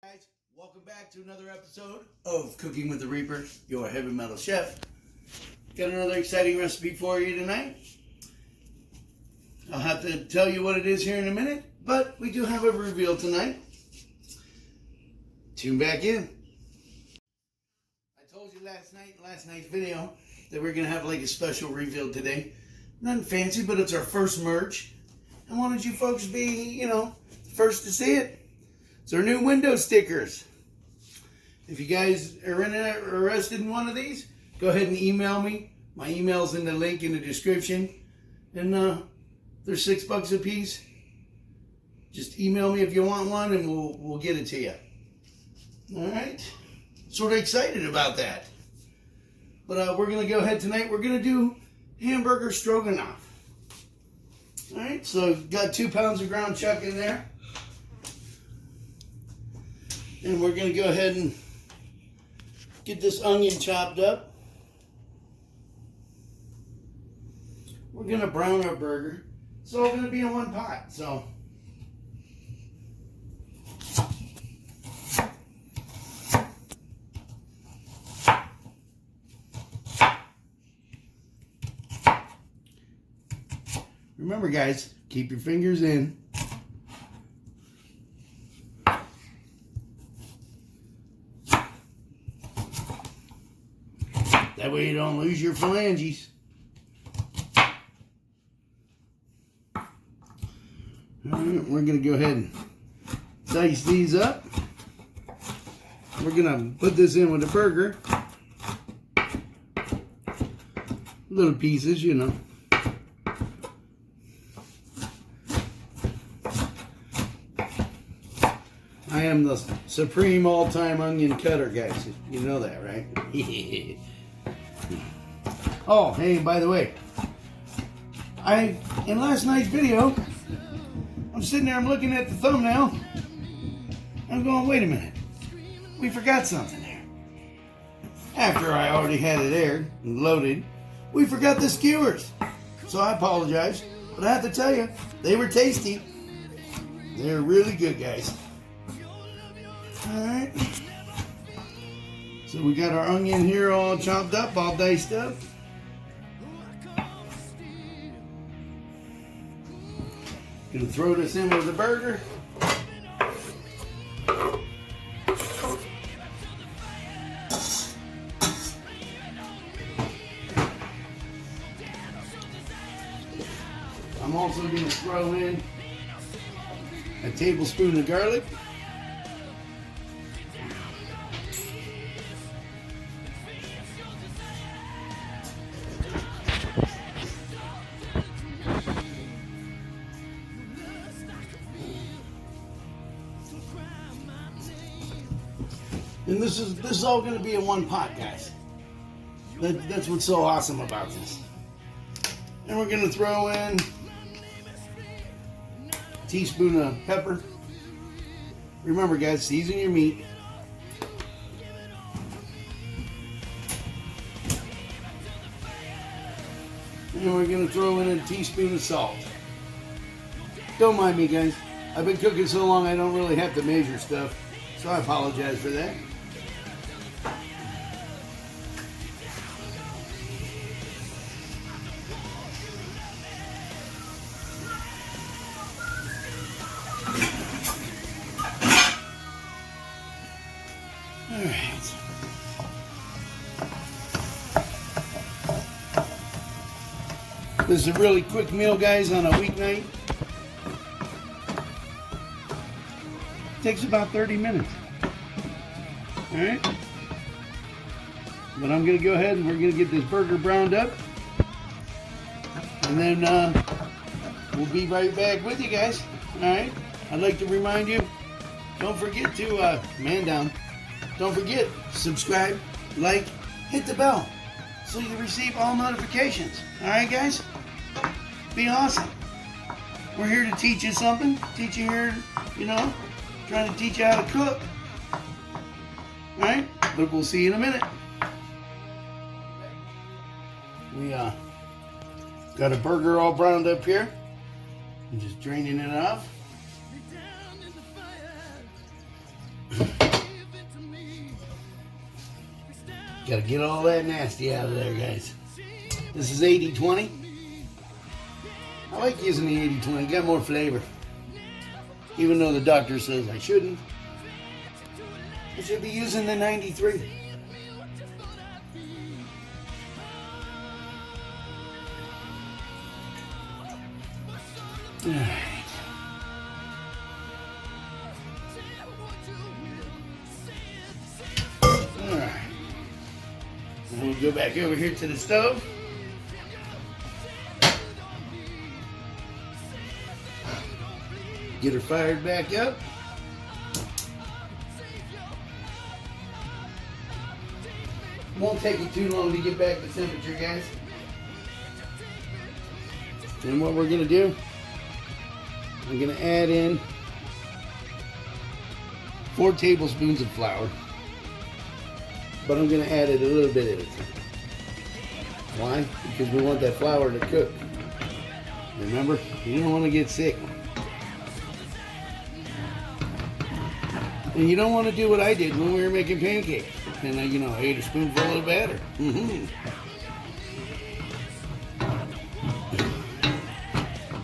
Guys, welcome back to another episode of Cooking with the Reaper, your heavy metal chef. Got another exciting recipe for you tonight. I'll have to tell you what it is here in a minute, but we do have a reveal tonight. Tune back in. I told you last night's video, that we're going to have like a special reveal today. Nothing fancy, but it's our first merch. I wanted you folks to be, first to see it. It's our new window stickers. If you guys are interested in one of these, go ahead and email me. My email's in the link in the description. And they're $6 a piece. Just email me if you want one and we'll get it to you. Alright? Sort of excited about that. But we're going to go ahead tonight. We're going to do Hamburger Stroganoff. Alright, so got 2 pounds of ground chuck in there. And we're going to go ahead and get this onion chopped up. We're going to brown our burger. It's all going to be in one pot, so. Remember guys, keep your fingers in. That way you don't lose your phalanges. Alright, we're going to go ahead and dice these up. We're going to put this in with the burger. Little pieces, I am the supreme all-time onion cutter, guys. You know that, right? Oh, hey, by the way, in last night's video, I'm sitting there, I'm looking at the thumbnail, I'm going, wait a minute, we forgot something there. After I already had it aired and loaded, we forgot the skewers. So I apologize, but I have to tell you, they were tasty. They're really good, guys. Alright. So we got our onion here all chopped up, all diced up. Gonna throw this in with the burger. I'm also gonna throw in a tablespoon of garlic. And this is all going to be in one pot, guys. That's what's so awesome about this. And we're going to throw in a teaspoon of pepper. Remember, guys, season your meat. And we're going to throw in a teaspoon of salt. Don't mind me, guys. I've been cooking so long I don't really have to measure stuff. So I apologize for that. Alright. This is a really quick meal, guys, on a weeknight. Takes about 30 minutes. Alright? But I'm going to go ahead and we're going to get this burger browned up. And then we'll be right back with you guys. Alright? I'd like to remind you, don't forget to, man down. Don't forget, subscribe, like, hit the bell so you receive all notifications. Alright guys? Be awesome. We're here to teach you something. Teach you here, trying to teach you how to cook. Alright? But we'll see you in a minute. We got a burger all browned up here. I'm just draining it off. Gotta get all that nasty out of there, guys. This is 80-20. I like using the 80-20, got more flavor. Even though the doctor says I shouldn't. I should be using the 93. All right. All right. Now we'll go back over here to the stove. Get her fired back up. Won't take you too long to get back to temperature, guys. And what we're gonna do, I'm gonna add in 4 tablespoons of flour, but I'm gonna add it a little bit at a time. Why? Because we want that flour to cook. Remember, you don't want to get sick. And you don't want to do what I did when we were making pancakes. And I ate a spoonful of batter.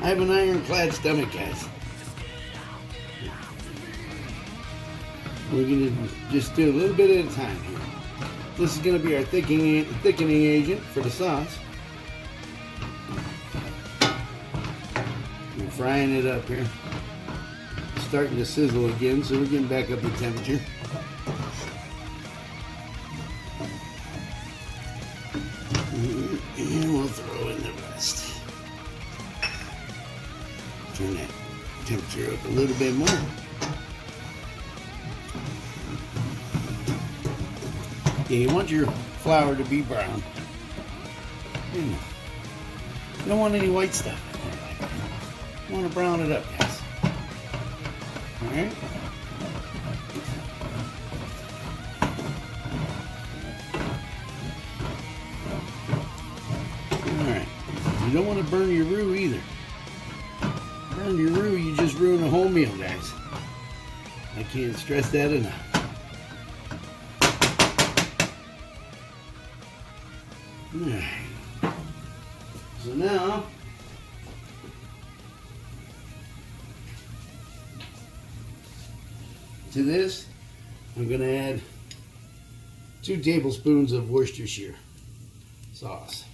I have an ironclad stomach, guys. We're going to just do a little bit at a time here. This is going to be our thickening agent for the sauce. We're frying it up here. It's starting to sizzle again, so we're getting back up to temperature. And we'll throw in the rest. Turn that temperature up a little bit more. Yeah, you want your flour to be brown. You don't want any white stuff. You want to brown it up, guys. Alright? Alright. You don't want to burn your roux either. Burn your roux, you just ruin a whole meal, guys. I can't stress that enough. Alright. So now, to this, I'm going to add 2 tablespoons of Worcestershire sauce.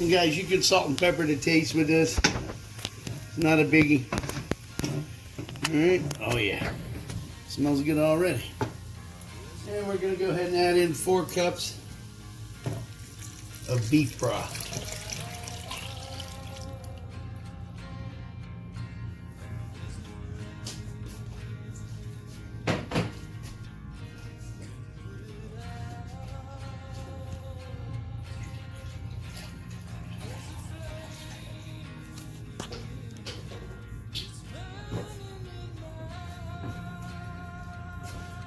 And guys, you can salt and pepper to taste with this. It's not a biggie. Alright. Oh yeah. Smells good already. And we're going to go ahead and add in 4 cups of beef broth.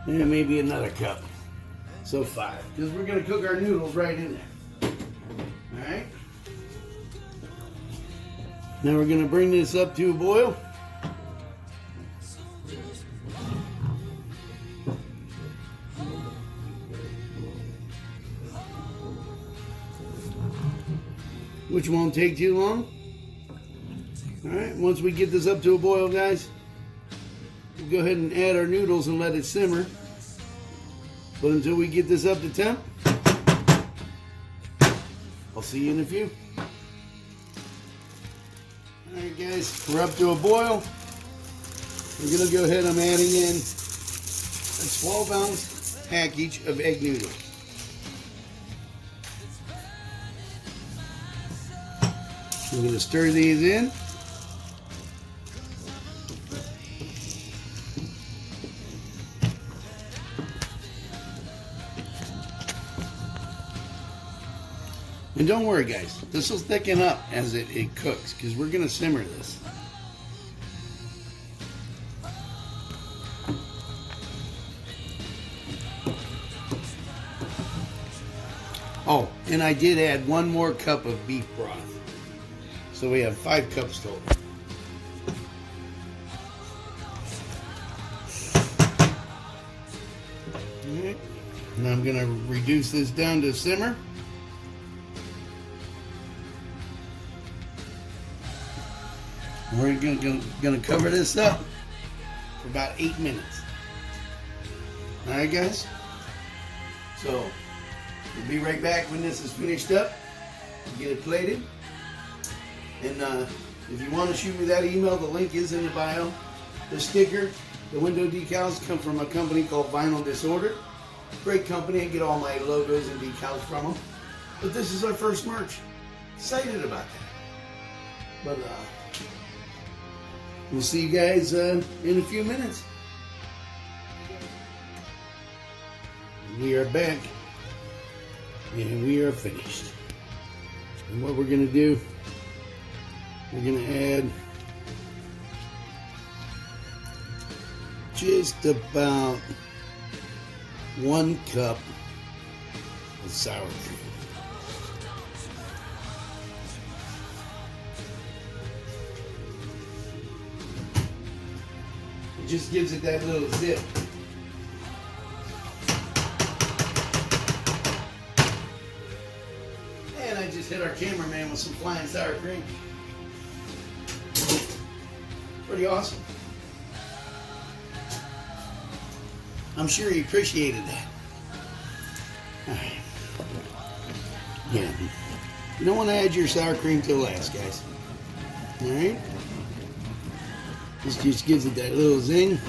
And maybe another cup. So 5. Because we're going to cook our noodles right in there. Alright. Now we're going to bring this up to a boil. Which won't take too long. Alright, once we get this up to a boil, guys, we'll go ahead and add our noodles and let it simmer. But until we get this up to temp, I'll see you in a few. Alright guys, we're up to a boil. We're going to go ahead, I'm adding in a 12-ounce package of egg noodles. I'm going to stir these in. And don't worry guys, this will thicken up as it cooks because we're going to simmer this. Oh, and I did add 1 more cup of beef broth. So we have 5 cups total. Alright. And I'm going to reduce this down to simmer. We're going to cover this up for about 8 minutes. Alright, guys? So, we'll be right back when this is finished up. Get it plated. And if you want to shoot me that email, the link is in the bio. The sticker, the window decals come from a company called Vinyl Disorder. Great company. I get all my logos and decals from them. But this is our first merch. Excited about that. But we'll see you guys in a few minutes. We are back. And we are finished. And what we're going to do, we're going to add just about 1 cup of sour cream. It just gives it that little zip. And I just hit our cameraman with some flying sour cream. Pretty awesome. I'm sure he appreciated that. All right. Yeah. You don't want to add your sour cream till last, guys. All right. This just gives it that little zing.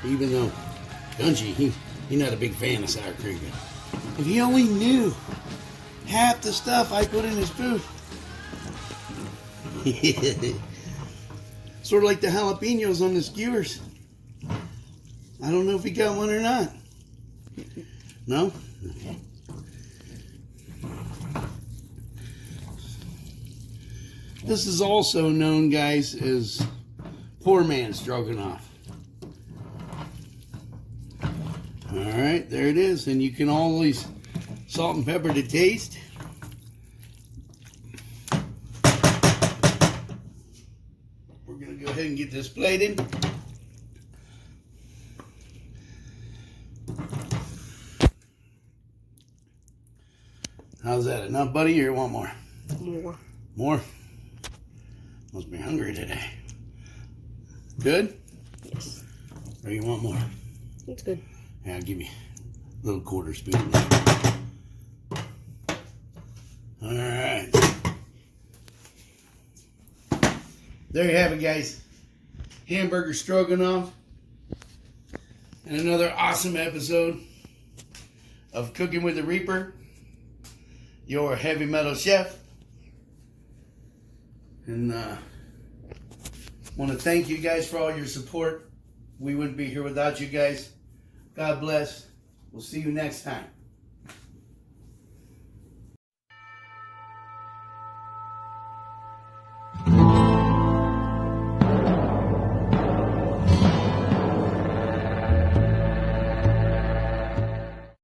Even though Dungy, he's not a big fan of sour cream. If he only knew half the stuff I put in his food. Sort of like the jalapenos on the skewers. I don't know if he got one or not. No? Okay. This is also known, guys, as poor man's stroganoff. Alright, there it is. And you can always salt and pepper to taste. We're going to go ahead and get this plated. How's that? Enough, buddy, or you want more? More. More? Must be hungry today. Good? Yes. Or you want more? It's good. Yeah, I'll give you a little quarter spoon. Alright. There you have it, guys. Hamburger Stroganoff. And another awesome episode of Cooking with the Reaper, your heavy metal chef. And want to thank you guys for all your support. We wouldn't be here without you guys. God bless. We'll see you next time.